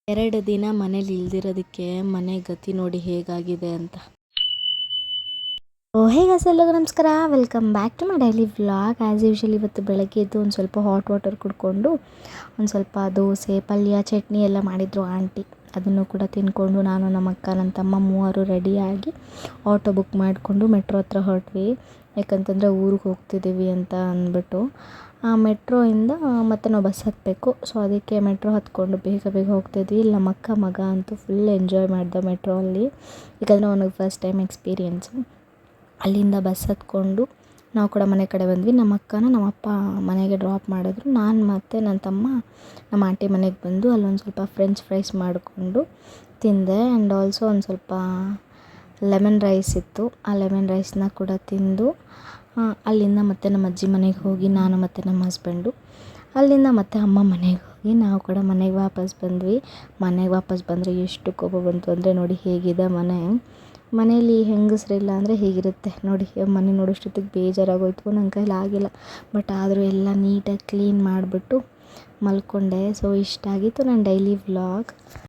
2 ದಿನ ಮನೇಲಿ ಇಲ್ದಿರೋದಕ್ಕೆ ಮನೆ ಗತಿ ನೋಡಿ ಹೇಗಾಗಿದೆ ಅಂತ. ಹೇ ಗೈಸ್, ಎಲ್ಲರಿಗೂ ನಮಸ್ಕಾರ. Welcome back to my daily vlog. As usual ಇವತ್ತು ಬೆಳಗ್ಗೆ ಎದ್ದು ಒಂದು ಸ್ವಲ್ಪ ಹಾಟ್ ವಾಟರ್ ಕುಡ್ಕೊಂಡು ಒಂದು ಸ್ವಲ್ಪ ದೋಸೆ, ಪಲ್ಯ, ಚಟ್ನಿ ಎಲ್ಲ ಮಾಡಿದರು ಆಂಟಿ. ಅದನ್ನು ಕೂಡ ತಿಂದ್ಕೊಂಡು ನಾನು, ನಮ್ಮ ಅಕ್ಕ, ನನ್ನ ತಮ್ಮ ಮೂವರು ರೆಡಿಯಾಗಿ ಆಟೋ ಬುಕ್ ಮಾಡಿಕೊಂಡು ಮೆಟ್ರೋ ಹತ್ರ ಹೊರಟ್ವಿ. ಯಾಕಂತಂದರೆ ಊರಿಗೆ ಹೋಗ್ತಿದ್ದೀವಿ ಅಂತ ಅಂದ್ಬಿಟ್ಟು. ಆ ಮೆಟ್ರೋಯಿಂದ ಮತ್ತೆ ನಾವು ಬಸ್ ಹತ್ತಬೇಕು. ಸೊ ಅದಕ್ಕೆ ಮೆಟ್ರೋ ಹತ್ಕೊಂಡು ಬೇಗ ಬೇಗ ಹೋಗ್ತಿದ್ವಿ. ಇಲ್ಲಿ ನಮ್ಮ ಅಕ್ಕ ಮಗ ಅಂತೂ ಫುಲ್ ಎಂಜಾಯ್ ಮಾಡ್ದೆ ಮೆಟ್ರೋ ಅಲ್ಲಿ. ಯಾಕಂದರೆ ಅವನಿಗೆ ಫಸ್ಟ್ ಟೈಮ್ ಎಕ್ಸ್ಪೀರಿಯೆನ್ಸು. ಅಲ್ಲಿಂದ ಬಸ್ ಹತ್ಕೊಂಡು ನಾವು ಕೂಡ ಮನೆ ಕಡೆ ಬಂದ್ವಿ. ನಮ್ಮ ಅಕ್ಕನ ನಮ್ಮ ಅಪ್ಪ ಮನೆಗೆ ಡ್ರಾಪ್ ಮಾಡಿದ್ರು. ನಾನು ಮತ್ತು ನನ್ನ ತಮ್ಮ ನಮ್ಮ ಆಂಟಿ ಮನೆಗೆ ಬಂದು ಅಲ್ಲೊಂದು ಸ್ವಲ್ಪ ಫ್ರೆಂಚ್ ಫ್ರೈಸ್ ಮಾಡಿಕೊಂಡು ತಿಂದೆ. ಆ್ಯಂಡ್ ಆಲ್ಸೋ ಒಂದು ಸ್ವಲ್ಪ ಲೆಮನ್ ರೈಸ್ ಇತ್ತು. ಆ ಲೆಮನ್ ರೈಸ್ನ ಕೂಡ ತಿಂದು ಅಲ್ಲಿಂದ ಮತ್ತೆ ನಮ್ಮ ಅಜ್ಜಿ ಮನೆಗೆ ಹೋಗಿ ನಾನು ಮತ್ತು ನಮ್ಮ ಹಸ್ಬೆಂಡು, ಅಲ್ಲಿಂದ ಮತ್ತೆ ಅಮ್ಮ ಮನೆಗೆ ಹೋಗಿ ನಾವು ಕೂಡ ಮನೆಗೆ ವಾಪಸ್ ಬಂದ್ವಿ. ಮನೆಗೆ ವಾಪಸ್ ಬಂದರೆ ಎಷ್ಟು ಕೋಪ ಬಂತು ಅಂದರೆ ನೋಡಿ ಹೇಗಿದೆ ಮನೇಲಿ ಹೆಂಗಸರಿಲ್ಲ ಅಂದರೆ ಹೇಗಿರುತ್ತೆ ನೋಡಿ. ಮನೆ ನೋಡೋಷ್ಟೊತ್ತಿಗೆ ಬೇಜಾರಾಗೋಯ್ತು, ನನ್ನ ಕೈಲಿ ಆಗಿಲ್ಲ. ಬಟ್ ಆದರೂ ಎಲ್ಲ ನೀಟಾಗಿ ಕ್ಲೀನ್ ಮಾಡಿಬಿಟ್ಟು ಮಲ್ಕೊಂಡೆ. ಸೊ ಇಷ್ಟಾಗಿತ್ತು ನನ್ನ ಡೈಲಿ ವ್ಲಾಗ್.